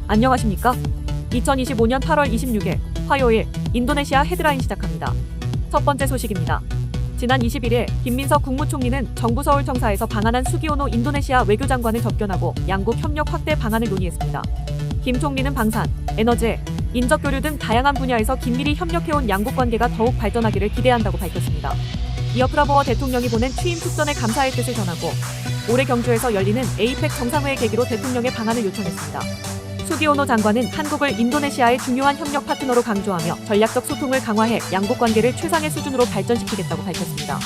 안녕하십니까? 2025년 8월 26일 화요일 인도네시아 헤드라인 시작합니다. 첫 번째 소식입니다. 지난 21일 김민석 국무총리는 정부 서울청사에서 방한한 수기오노 인도네시아 외교장관을 접견하고 양국 협력 확대 방안을 논의했습니다. 김 총리는 방산, 에너지, 인적교류 등 다양한 분야에서 긴밀히 협력해온 양국 관계가 더욱 발전하기를 기대한다고 밝혔습니다. 이어 프라보어 대통령이 보낸 취임 축전에 감사의 뜻을 전하고 올해 경주에서 열리는 에이펙 정상회의 계기로 대통령의 방한을 요청했습니다. 수기오노 장관은 한국을 인도네시아의 중요한 협력 파트너로 강조하며 전략적 소통을 강화해 양국 관계를 최상의 수준으로 발전시키겠다고 밝혔습니다.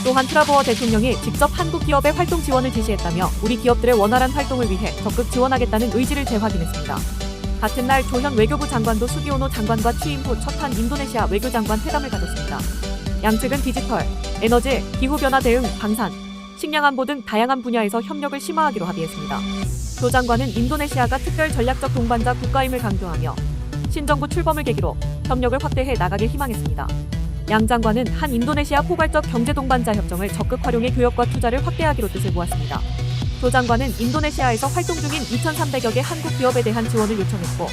또한 프라보어 대통령이 직접 한국 기업의 활동 지원을 지시했다며 우리 기업들의 원활한 활동을 위해 적극 지원하겠다는 의지를 재확인했습니다. 같은 날 조현 외교부 장관도 수기오노 장관과 취임 후 첫한 인도네시아 외교장관 회담을 가졌습니다. 양측은 디지털, 에너지, 기후변화 대응, 방산, 식량안보 등 다양한 분야에서 협력을 심화하기로 합의했습니다. 조 장관은 인도네시아가 특별 전략적 동반자 국가임을 강조하며 신정부 출범을 계기로 협력을 확대해 나가길 희망했습니다. 양 장관은 한 인도네시아 포괄적 경제 동반자 협정을 적극 활용해 교역과 투자를 확대하기로 뜻을 모았습니다. 조 장관은 인도네시아에서 활동 중인 2,300여 개 한국 기업에 대한 지원을 요청했고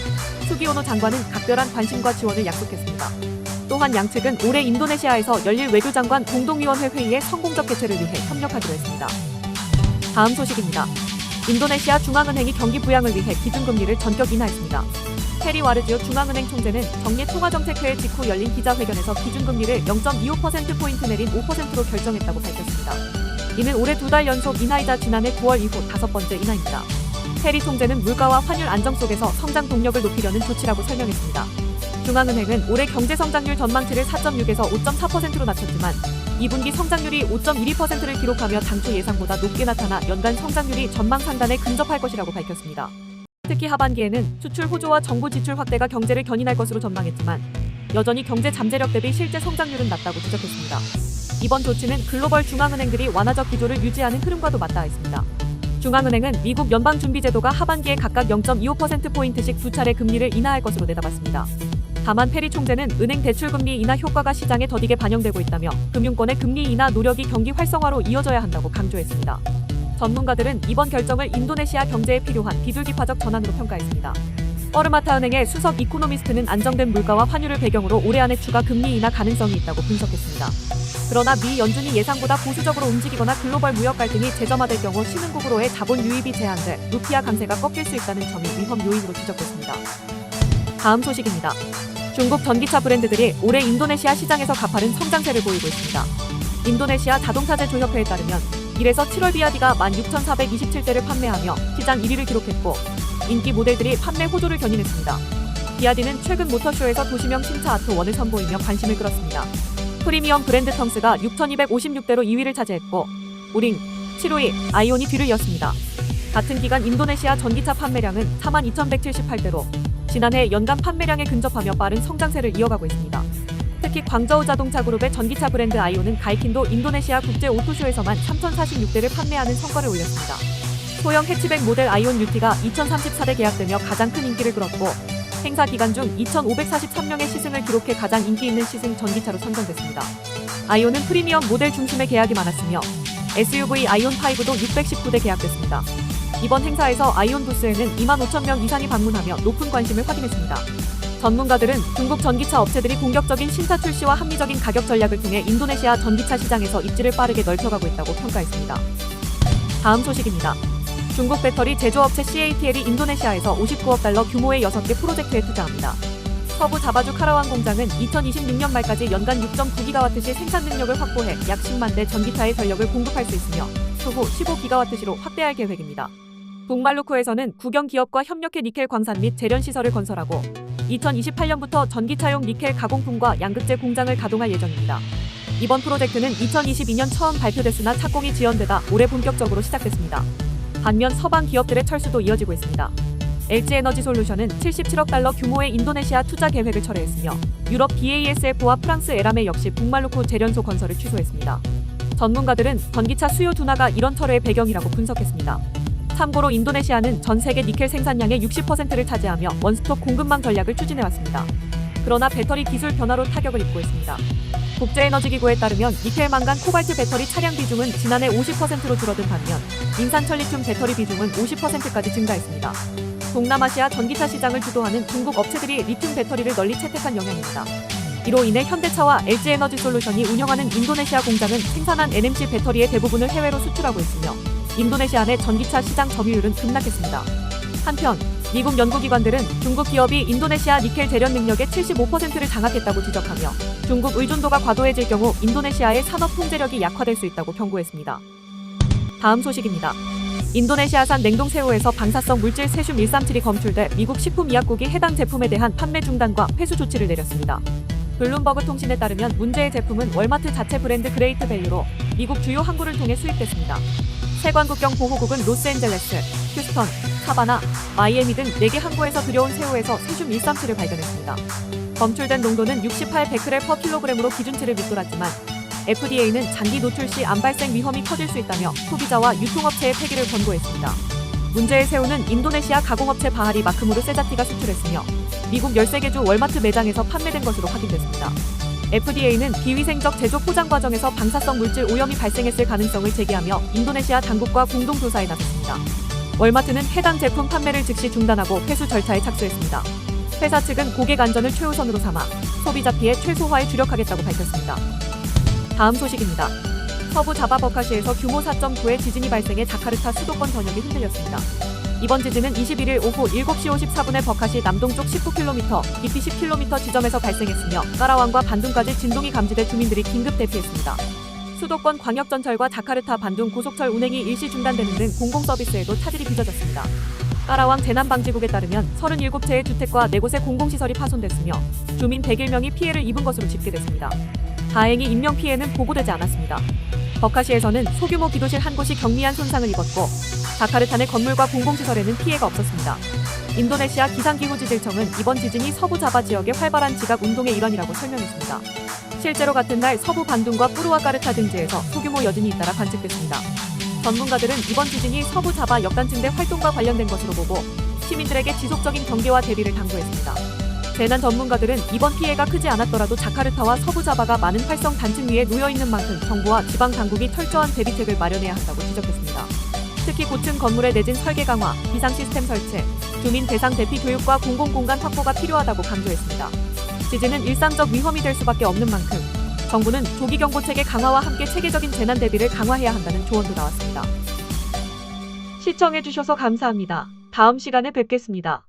수기오노 장관은 각별한 관심과 지원을 약속했습니다. 또한 양측은 올해 인도네시아에서 열릴 외교장관 공동위원회 회의의 성공적 개최를 위해 협력하기로 했습니다. 다음 소식입니다. 인도네시아 중앙은행이 경기 부양을 위해 기준금리를 전격 인하했습니다. 페리 와르지오 중앙은행 총재는 정례 통화정책회의 직후 열린 기자회견에서 기준금리를 0.25%포인트 내린 5%로 결정했다고 밝혔습니다. 이는 올해 2달 연속 인하이자 지난해 9월 이후 5번째 인하입니다. 페리 총재는 물가와 환율 안정 속에서 성장 동력을 높이려는 조치라고 설명했습니다. 중앙은행은 올해 경제성장률 전망치를 4.6에서 5.4%로 낮췄지만 2분기 성장률이 5.12%를 기록하며 당초 예상보다 높게 나타나 연간 성장률이 전망 상단에 근접할 것이라고 밝혔습니다. 특히 하반기에는 수출 호조와 정부 지출 확대가 경제를 견인할 것으로 전망했지만 여전히 경제 잠재력 대비 실제 성장률은 낮다고 지적했습니다. 이번 조치는 글로벌 중앙은행들이 완화적 기조를 유지하는 흐름과도 맞닿아 있습니다. 중앙은행은 미국 연방준비제도가 하반기에 각각 0.25%포인트씩 두 차례 금리를 인하할 것으로 내다봤습니다. 다만 페리 총재는 은행 대출금리 인하 효과가 시장에 더디게 반영되고 있다며 금융권의 금리 인하 노력이 경기 활성화로 이어져야 한다고 강조했습니다. 전문가들은 이번 결정을 인도네시아 경제에 필요한 비둘기파적 전환으로 평가했습니다. 퍼르마타은행의 수석 이코노미스트는 안정된 물가와 환율을 배경으로 올해 안에 추가 금리 인하 가능성이 있다고 분석했습니다. 그러나 미 연준이 예상보다 보수적으로 움직이거나 글로벌 무역 갈등이 재점화될 경우 신흥국으로의 자본 유입이 제한돼 루피아 강세가 꺾일 수 있다는 점이 위험 요인으로 지적됐습니다. 다음 소식입니다. 중국 전기차 브랜드들이 올해 인도네시아 시장에서 가파른 성장세를 보이고 있습니다. 인도네시아 자동차제 조협회에 따르면 1에서 7월 비아디가 16,427대를 판매하며 시장 1위를 기록했고 인기 모델들이 판매 호조를 견인했습니다. 비아디는 최근 모터쇼에서 도시명 신차 아트1을 선보이며 관심을 끌었습니다. 프리미엄 브랜드 텅스가 6,256대로 2위를 차지했고 우링, 752, 아이온이 뒤를 이었습니다. 같은 기간 인도네시아 전기차 판매량은 42,178대로 지난해 연간 판매량에 근접하며 빠른 성장세를 이어가고 있습니다. 특히 광저우 자동차 그룹의 전기차 브랜드 아이온은 가이킨도 인도네시아 국제 오토쇼에서만 3,046대를 판매하는 성과를 올렸습니다. 소형 해치백 모델 아이온 UT가 2,034대 계약되며 가장 큰 인기를 끌었고 행사 기간 중 2,543명의 시승을 기록해 가장 인기 있는 시승 전기차로 선정됐습니다. 아이온은 프리미엄 모델 중심의 계약이 많았으며 SUV 아이온5도 619대 계약됐습니다. 이번 행사에서 아이온 부스에는 25,000명 이상이 방문하며 높은 관심을 확인했습니다. 전문가들은 중국 전기차 업체들이 공격적인 신차 출시와 합리적인 가격 전략을 통해 인도네시아 전기차 시장에서 입지를 빠르게 넓혀가고 있다고 평가했습니다. 다음 소식입니다. 중국 배터리 제조업체 CATL이 인도네시아에서 59억 달러 규모의 6개 프로젝트에 투자합니다. 서부 자바주 카라완 공장은 2026년 말까지 연간 6.9기가와트시 생산 능력을 확보해 약 10만 대 전기차의 전력을 공급할 수 있으며 추후 15기가와트시로 확대할 계획입니다. 북말루코에서는 국영 기업과 협력해 니켈 광산 및 재련 시설을 건설하고 2028년부터 전기차용 니켈 가공품과 양극재 공장을 가동할 예정입니다. 이번 프로젝트는 2022년 처음 발표됐으나 착공이 지연되다 올해 본격적으로 시작됐습니다. 반면 서방 기업들의 철수도 이어지고 있습니다. LG에너지솔루션은 77억 달러 규모의 인도네시아 투자 계획을 철회했으며 유럽 BASF와 프랑스 에라메 역시 북말루코 재련소 건설을 취소했습니다. 전문가들은 전기차 수요 둔화가 이런 철회의 배경이라고 분석했습니다. 참고로 인도네시아는 전 세계 니켈 생산량의 60%를 차지하며 원스톱 공급망 전략을 추진해왔습니다. 그러나 배터리 기술 변화로 타격을 입고 있습니다. 국제에너지기구에 따르면 니켈 망간 코발트 배터리 차량 비중은 지난해 50%로 줄어든 반면 인산철 리튬 배터리 비중은 50%까지 증가했습니다. 동남아시아 전기차 시장을 주도하는 중국 업체들이 리튬 배터리를 널리 채택한 영향입니다. 이로 인해 현대차와 LG에너지솔루션이 운영하는 인도네시아 공장은 생산한 NMC 배터리의 대부분을 해외로 수출하고 있으며 인도네시아 내 전기차 시장 점유율은 급락했습니다. 한편 미국 연구기관들은 중국 기업이 인도네시아 니켈 재련 능력의 75%를 장악했다고 지적하며 중국 의존도가 과도해질 경우 인도네시아의 산업 통제력이 약화될 수 있다고 경고했습니다. 다음 소식입니다. 인도네시아산 냉동새우에서 방사성 물질 세슘 137이 검출돼 미국 식품의약국이 해당 제품에 대한 판매 중단과 회수 조치를 내렸습니다. 블룸버그 통신에 따르면 문제의 제품은 월마트 자체 브랜드 그레이트 밸류로 미국 주요 항구를 통해 수입됐습니다. 세관국경 보호국은 로스앤젤레스, 휴스턴, 사바나, 마이애미 등 4개 항구에서 들여온 새우에서 세슘 137을 발견했습니다. 검출된 농도는 68 베크렐/kg으로 기준치를 밑돌았지만 FDA는 장기 노출 시 암 발생 위험이 커질 수 있다며 소비자와 유통업체의 폐기를 권고했습니다. 문제의 새우는 인도네시아 가공업체 바하리 마크무르 세자티가 수출했으며 미국 13개 주 월마트 매장에서 판매된 것으로 확인됐습니다. FDA는 비위생적 제조 포장 과정에서 방사성 물질 오염이 발생했을 가능성을 제기하며 인도네시아 당국과 공동 조사에 나섰습니다. 월마트는 해당 제품 판매를 즉시 중단하고 회수 절차에 착수했습니다. 회사 측은 고객 안전을 최우선으로 삼아 소비자 피해 최소화에 주력하겠다고 밝혔습니다. 다음 소식입니다. 서부 자바 버카시에서 규모 4.9의 지진이 발생해 자카르타 수도권 전역이 흔들렸습니다. 이번 지진은 21일 오후 7시 54분에 버카시 남동쪽 19km, 깊이 10km 지점에서 발생했으며 까라완과 반둥까지 진동이 감지돼 주민들이 긴급 대피했습니다. 수도권 광역전철과 자카르타 반둥 고속철 운행이 일시 중단되는 등 공공서비스에도 차질이 빚어졌습니다. 까라왕 재난방지국에 따르면 37채의 주택과 4곳의 공공시설이 파손됐으며 주민 101명이 피해를 입은 것으로 집계됐습니다. 다행히 인명피해는 보고되지 않았습니다. 버카시에서는 소규모 기도실 한 곳이 경미한 손상을 입었고 자카르타 내 건물과 공공시설에는 피해가 없었습니다. 인도네시아 기상기후지질청은 이번 지진이 서부 자바 지역의 활발한 지각 운동의 일환이라고 설명했습니다. 실제로 같은 날 서부 반둥과 푸르와카르타 등지에서 소규모 여진이 잇따라 관측됐습니다. 전문가들은 이번 지진이 서부 자바 역단층대 활동과 관련된 것으로 보고 시민들에게 지속적인 경계와 대비를 당부했습니다. 재난 전문가들은 이번 피해가 크지 않았더라도 자카르타와 서부 자바가 많은 활성 단층 위에 놓여있는 만큼 정부와 지방 당국이 철저한 대비책을 마련해야 한다고 지적했습니다. 특히 고층 건물의 내진 설계 강화, 비상 시스템 설치, 주민 대상 대피 교육과 공공공간 확보가 필요하다고 강조했습니다. 지진은 일상적 위험이 될 수밖에 없는 만큼 정부는 조기경보체계 강화와 함께 체계적인 재난 대비를 강화해야 한다는 조언도 나왔습니다. 시청해주셔서 감사합니다. 다음 시간에 뵙겠습니다.